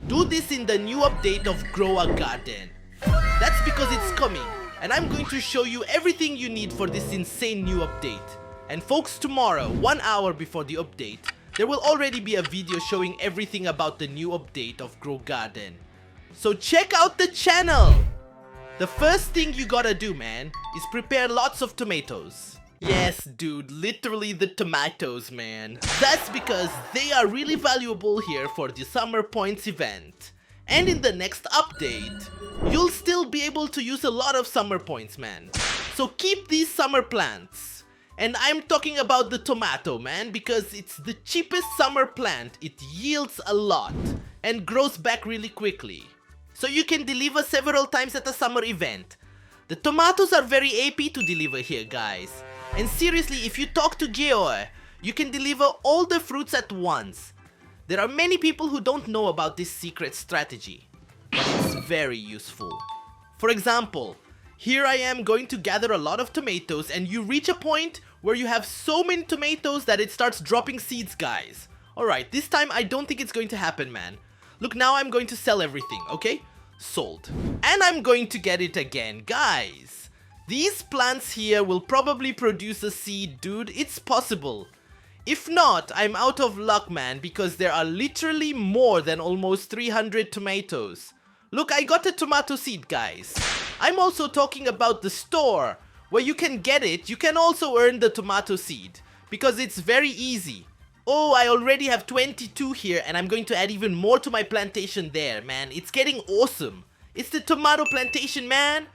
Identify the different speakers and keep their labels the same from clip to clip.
Speaker 1: Do this in the new update of Grow a Garden. That's because it's coming, and I'm going to show you everything you need for this insane new update. And folks, tomorrow, 1 hour before the update, there will already be a video showing everything about the new update of Grow Garden. So check out the channel! The first thing you gotta do, man, is prepare lots of tomatoes. Yes, dude, literally the tomatoes, man. That's because they are really valuable here for the Summer Points event. And in the next update, you'll still be able to use a lot of Summer Points, man. So keep these summer plants. And I'm talking about the tomato, man, because it's the cheapest summer plant. It yields a lot and grows back really quickly. So you can deliver several times at a summer event. The tomatoes are very AP to deliver here, guys. And seriously, if you talk to Geoe, you can deliver all the fruits at once. There are many people who don't know about this secret strategy, but it's very useful. For example, here I am going to gather a lot of tomatoes, and you reach a point where you have so many tomatoes that it starts dropping seeds, guys. Alright, this time I don't think it's going to happen, man. Look, now I'm going to sell everything, okay? Sold. And I'm going to get it again, guys. These plants here will probably produce a seed, dude. It's possible. If not, I'm out of luck, man, because there are literally more than almost 300 tomatoes. Look, I got a tomato seed, guys. I'm also talking about the store. Where you can get it, you can also earn the tomato seed. Because it's very easy. Oh, I already have 22 here, and I'm going to add even more to my plantation there, man. It's getting awesome. It's the tomato plantation, man.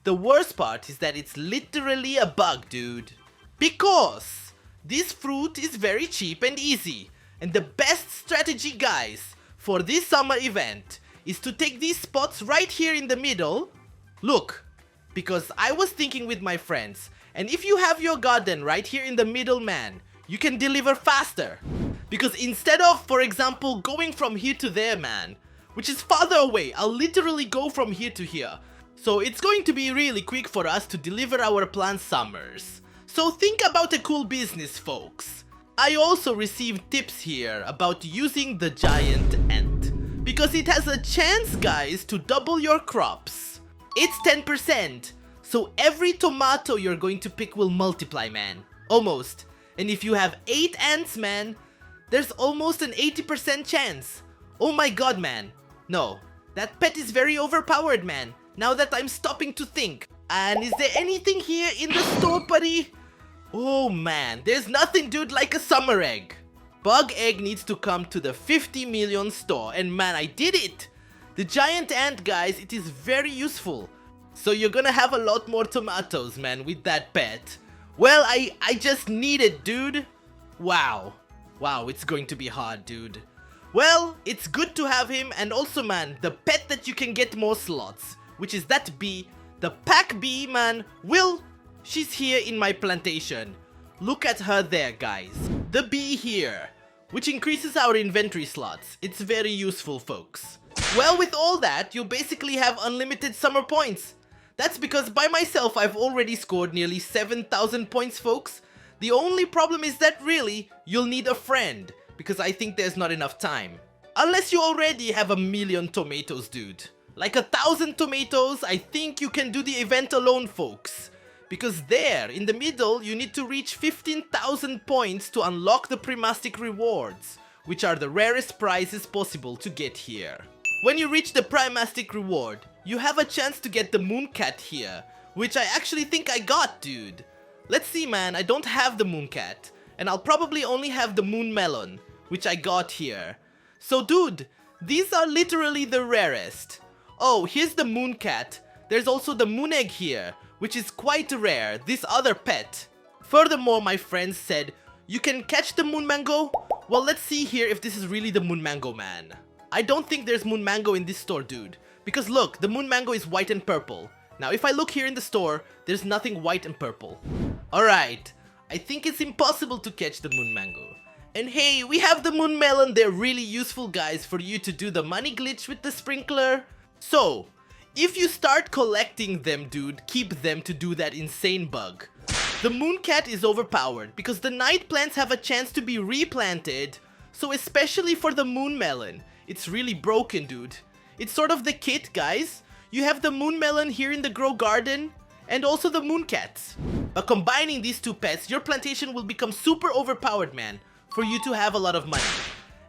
Speaker 1: The worst part is that it's literally a bug, dude. Because this fruit is very cheap and easy. And the best strategy, guys, for this summer event is to take these spots right here in the middle. Look, because I was thinking with my friends, and if you have your garden right here in the middle, man, you can deliver faster. Because instead of, for example, going from here to there, man, which is farther away, I'll literally go from here to here. So it's going to be really quick for us to deliver our planned summers. So think about a cool business, folks. I also received tips here about using the giant ant. Because it has a chance, guys, to double your crops. It's 10%. So every tomato you're going to pick will multiply, man. Almost. And if you have 8 ants, man, there's almost an 80% chance. Oh my god, man. No, that pet is very overpowered, man. Now that I'm stopping to think. And is there anything here in the store, buddy? Oh man, there's nothing, dude, like a summer egg. Bug egg needs to come to the 50 million store. And man, I did it. The giant ant, guys, it is very useful. So you're gonna have a lot more tomatoes, man, with that pet. Well, I just need it, dude. Wow. Wow, it's going to be hard, dude. Well, it's good to have him, and also, man, the pet that you can get more slots, which is that bee, the pack bee, man. She's here in my plantation. Look at her there, guys. The bee here, which increases our inventory slots. It's very useful, folks. Well, with all that, you'll basically have unlimited summer points. That's because by myself, I've already scored nearly 7,000 points, folks. The only problem is that really, you'll need a friend, because I think there's not enough time. Unless you already have 1,000,000 tomatoes, dude. Like 1,000 tomatoes, I think you can do the event alone, folks. Because there, in the middle, you need to reach 15,000 points to unlock the Primastic rewards, which are the rarest prizes possible to get here. When you reach the Primastic reward, you have a chance to get the Mooncat here, which I actually think I got, dude. Let's see, man, I don't have the Mooncat, and I'll probably only have the Moon Melon, which I got here. So dude, these are literally the rarest. Oh, here's the Mooncat. There's also the Moon Egg here, which is quite rare, this other pet. Furthermore, my friends said, you can catch the Moon Mango? Well, let's see here if this is really the Moon Mango, man. I don't think there's Moon Mango in this store, dude. Because look, the Moon Mango is white and purple. Now, if I look here in the store, there's nothing white and purple. Alright, I think it's impossible to catch the Moon Mango. And hey, we have the Moon Melon. They're really useful, guys, for you to do the money glitch with the sprinkler. So, if you start collecting them, dude, keep them to do that insane bug. The Mooncat is overpowered because the night plants have a chance to be replanted. So especially for the Moon Melon, it's really broken, dude. It's sort of the kit, guys. You have the moon melon here in the grow garden, and also the moon cats. But combining these two pets, your plantation will become super overpowered, man, for you to have a lot of money.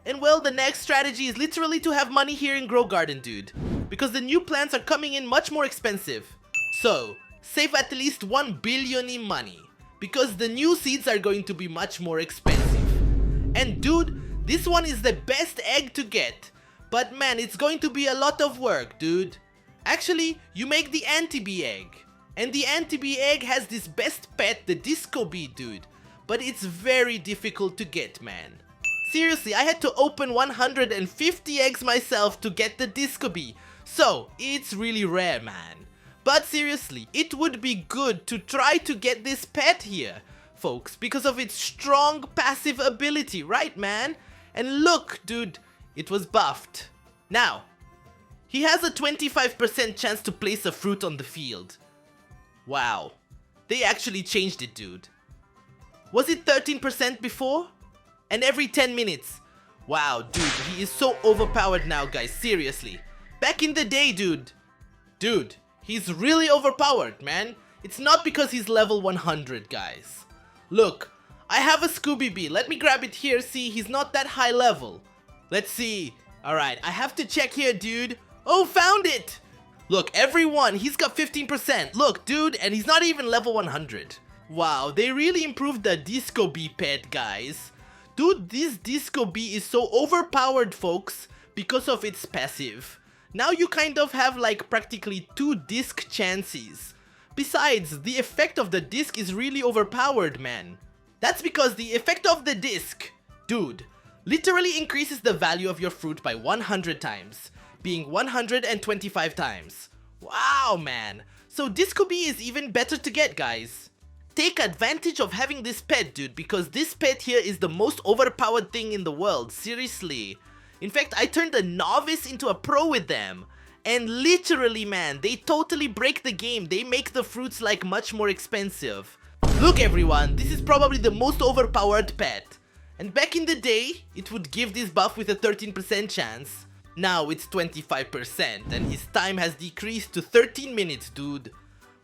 Speaker 1: And well, the next strategy is literally to have money here in grow garden, dude, because the new plants are coming in much more expensive. So, save at least 1 billion in money, because the new seeds are going to be much more expensive. And dude, this one is the best egg to get, but man, it's going to be a lot of work, dude. Actually, you make the anti-bee egg, and the anti-bee egg has this best pet, the disco bee, dude, but it's very difficult to get, man. Seriously, I had to open 150 eggs myself to get the disco bee, so it's really rare, man. But seriously, it would be good to try to get this pet here, folks, because of its strong passive ability, right, man? And look, dude, it was buffed. Now, he has a 25% chance to place a fruit on the field. Wow, they actually changed it, dude. Was it 13% before? And every 10 minutes. Wow, dude, he is so overpowered now, guys, seriously. Back in the day, dude, he's really overpowered, man. It's not because he's level 100, guys. Look, I have a Scooby Bee. Let me grab it here. See, he's not that high level. Let's see. Alright, I have to check here, dude. Oh, found it! Look, everyone, he's got 15%. Look, dude, and he's not even level 100. Wow, they really improved the Disco Bee pet, guys. Dude, this Disco Bee is so overpowered, folks, because of its passive. Now you kind of have like practically 2 disc chances. Besides, the effect of the disc is really overpowered, man. That's because the effect of the disc, dude, literally increases the value of your fruit by 100 times, being 125 times. Wow, man. So Disco Bee is even better to get, guys. Take advantage of having this pet, dude, because this pet here is the most overpowered thing in the world, seriously. In fact, I turned a novice into a pro with them. And literally, man, they totally break the game. They make the fruits like much more expensive. Look, everyone, this is probably the most overpowered pet. And back in the day, it would give this buff with a 13% chance. Now it's 25% and his time has decreased to 13 minutes, dude.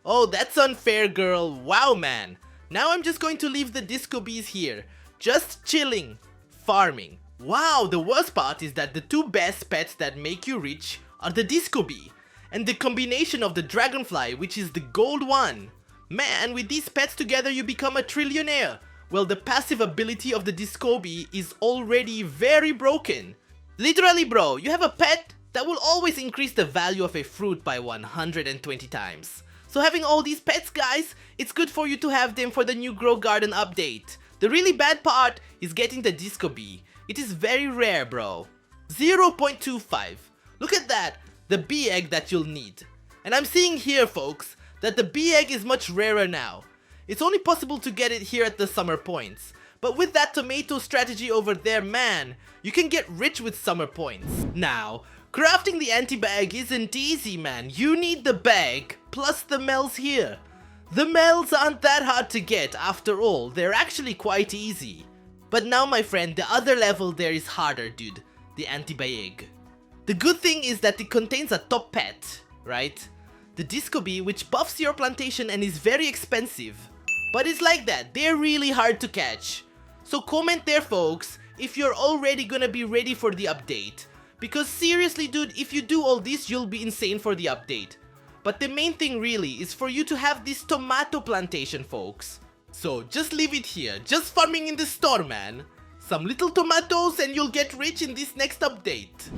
Speaker 1: Oh, that's unfair, girl. Wow, man. Now I'm just going to leave the Disco Bees here. Just chilling, farming. Wow, the worst part is that the 2 best pets that make you rich are the Disco Bee and the combination of the Dragonfly, which is the gold one. Man, with these pets together you become a trillionaire. Well, the passive ability of the Disco Bee is already very broken. Literally, bro, you have a pet that will always increase the value of a fruit by 120 times. So having all these pets, guys, it's good for you to have them for the new Grow Garden update. The really bad part is getting the Disco Bee. It is very rare, bro. 0.25. Look at that, the bee egg that you'll need. And I'm seeing here, folks, that the bee egg is much rarer now. It's only possible to get it here at the summer points. But with that tomato strategy over there, man, you can get rich with summer points. Now, crafting the anti-bag isn't easy, man. You need the bag plus the melts here. The melts aren't that hard to get after all. They're actually quite easy. But now, my friend, the other level there is harder, dude. The anti-bag. The good thing is that it contains a top pet, right? The Disco Bee, which buffs your plantation and is very expensive. But it's like that, they're really hard to catch. So comment there, folks, if you're already gonna be ready for the update. Because seriously, dude, if you do all this, you'll be insane for the update. But the main thing really is for you to have this tomato plantation, folks. So just leave it here, just farming in the store, man. Some little tomatoes and you'll get rich in this next update.